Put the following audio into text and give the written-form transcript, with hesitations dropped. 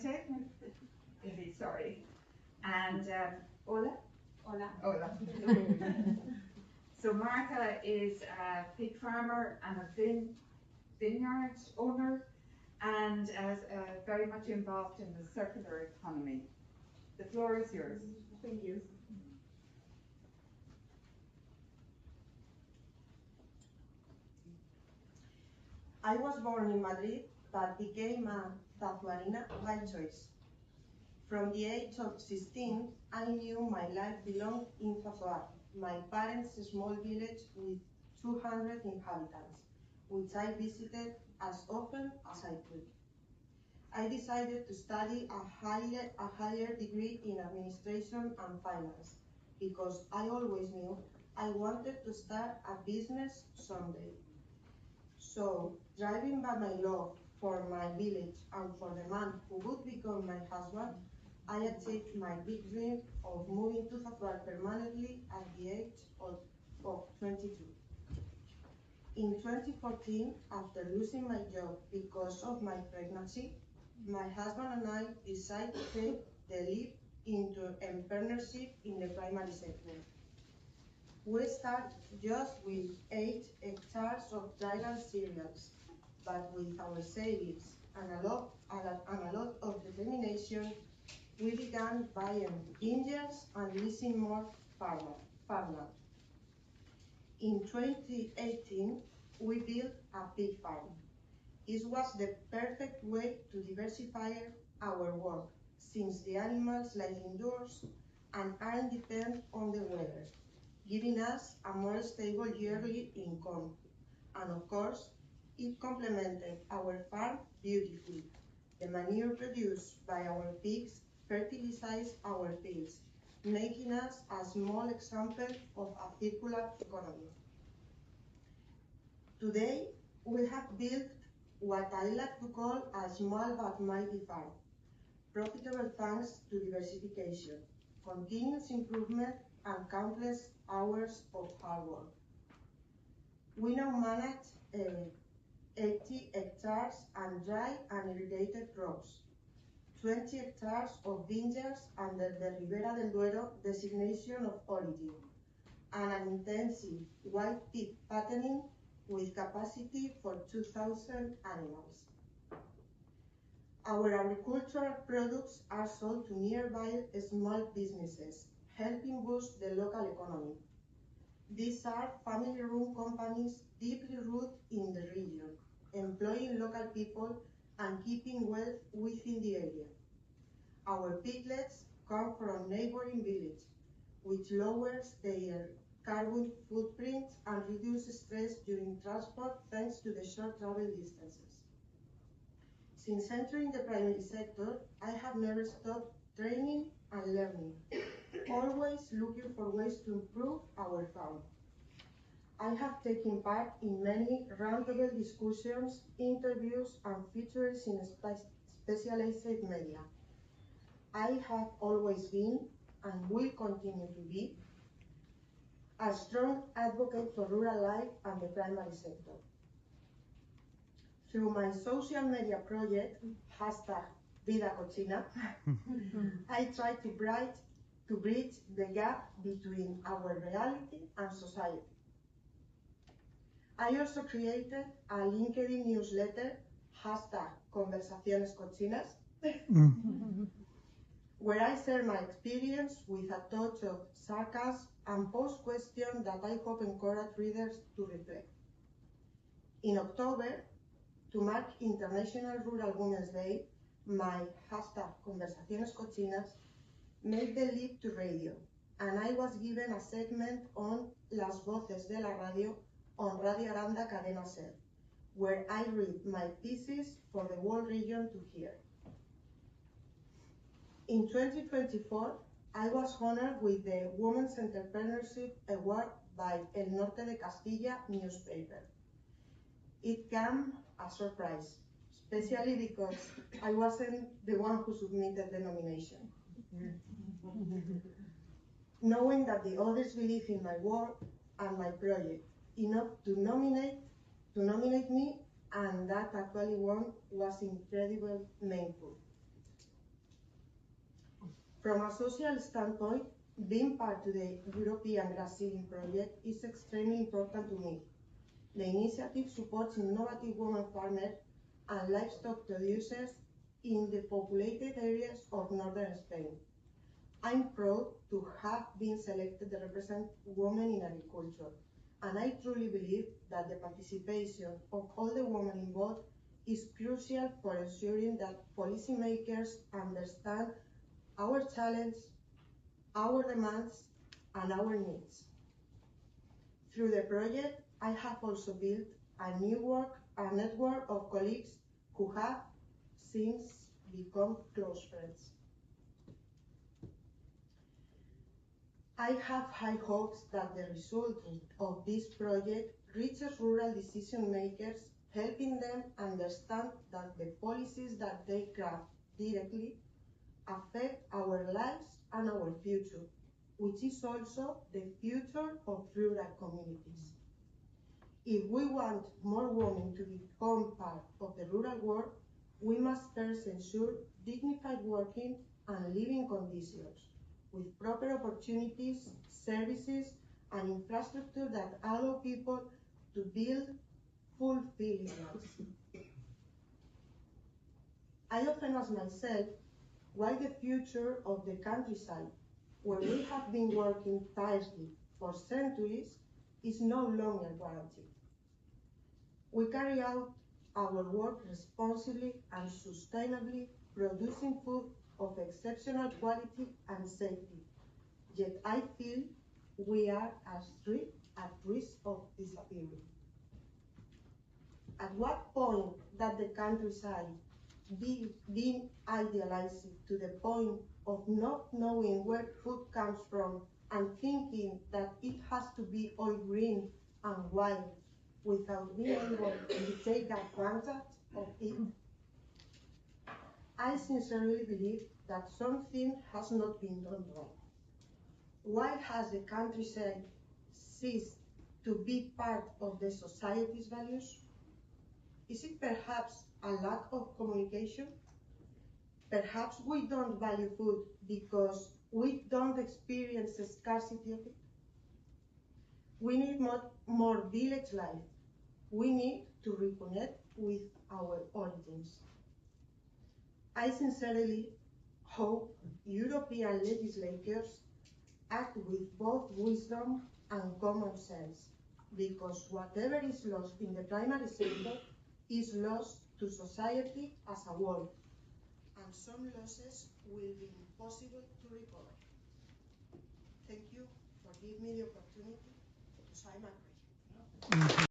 Llorente, sorry, and Hola? Hola. Hola. So Marta is a pig farmer and a vineyard owner, and very much involved in the circular economy. The floor is yours. Thank you. I was born in Madrid, but became a Tazuarina by choice. From the age of 16, I knew my life belonged in Zazuar, my parents' small village with 200 inhabitants, which I visited as often as I could. I decided to study a higher degree in administration and finance, because I always knew I wanted to start a business someday. So, driving by my love for my village and for the man who would become my husband, I achieved my big dream of moving to Zazuar permanently at the age of 22. In 2014, after losing my job because of my pregnancy, my husband and I decided to take the leap into entrepreneurship in the primary sector. We start just with 8 hectares of dryland cereals, but with our savings and a lot of determination, we began buying vineyards and leasing more farmland. In 2018, we built a pig farm. This was the perfect way to diversify our work, since the animals live indoors and aren't dependent on the weather, giving us a more stable yearly income. And of course, it complemented our farm beautifully. The manure produced by our pigs fertilizes our fields, making us a small example of a circular economy. Today, we have built what I like to call a small but mighty farm, profitable thanks to diversification, continuous improvement, and countless hours of hard work. We now manage 80 hectares and dry and irrigated crops, 20 hectares of vineyards under the Ribera del Duero designation of origin, and an intensive white pig fattening with capacity for 2,000 animals. Our agricultural products are sold to nearby small businesses, helping boost the local economy. These are family-run companies deeply rooted in the region, employing local people and keeping wealth within the area. Our piglets come from neighboring villages, which lowers their carbon footprint and reduces stress during transport thanks to the short travel distances. Since entering the primary sector, I have never stopped training and learning, always looking for ways to improve our farm. I have taken part in many roundtable discussions, interviews, and features in specialized media. I have always been, and will continue to be, a strong advocate for rural life and the primary sector. Through my social media project, #VidaCochina, I try to bridge the gap between our reality and society. I also created a LinkedIn newsletter, #Conversaciones Cochinas, where I share my experience with a touch of sarcasm and pose questions that I hope encourage readers to reflect. In October, to mark International Rural Women's Day, my #Conversaciones Cochinas made the leap to radio, and I was given a segment on Las Voces de la Radio on Radio Aranda Cadena Ser, where I read my pieces for the whole region to hear. In 2024, I was honored with the Women's Entrepreneurship Award by El Norte de Castilla newspaper. It came as a surprise, especially because I wasn't the one who submitted the nomination. Knowing that the others believe in my work and my project enough to nominate me, and that actually one was incredibly meaningful. From a social standpoint, being part of the European grass seeding project is extremely important to me. The initiative supports innovative women farmers and livestock producers in the populated areas of northern Spain. I'm proud to have been selected to represent women in agriculture, and I truly believe that the participation of all the women involved is crucial for ensuring that policymakers understand our challenges, our demands, and our needs. Through the project, I have also built a network of colleagues who have since become close friends. I have high hopes that the result of this project reaches rural decision makers, helping them understand that the policies that they craft directly affect our lives and our future, which is also the future of rural communities. If we want more women to become part of the rural world, we must first ensure dignified working and living conditions, with proper opportunities, services, and infrastructure that allow people to build fulfilling lives. I often ask myself why the future of the countryside, where we have been working tirelessly for centuries, is no longer guaranteed. We carry out our work responsibly and sustainably, producing food of exceptional quality and safety. Yet I feel we are at risk of disappearing. At what point that the countryside being idealized to the point of not knowing where food comes from and thinking that it has to be all green and wild without being able to take advantage of it? I sincerely believe that something has not been done right. Why has the countryside ceased to be part of the society's values? Is it perhaps a lack of communication? Perhaps we don't value food because we don't experience the scarcity of it. We need more village life. We need to reconnect with our origins. I sincerely hope European legislators act with both wisdom and common sense, because whatever is lost in the primary sector is lost to society as a whole, and some losses will be impossible to recover. Thank you for giving me the opportunity to say my prayer.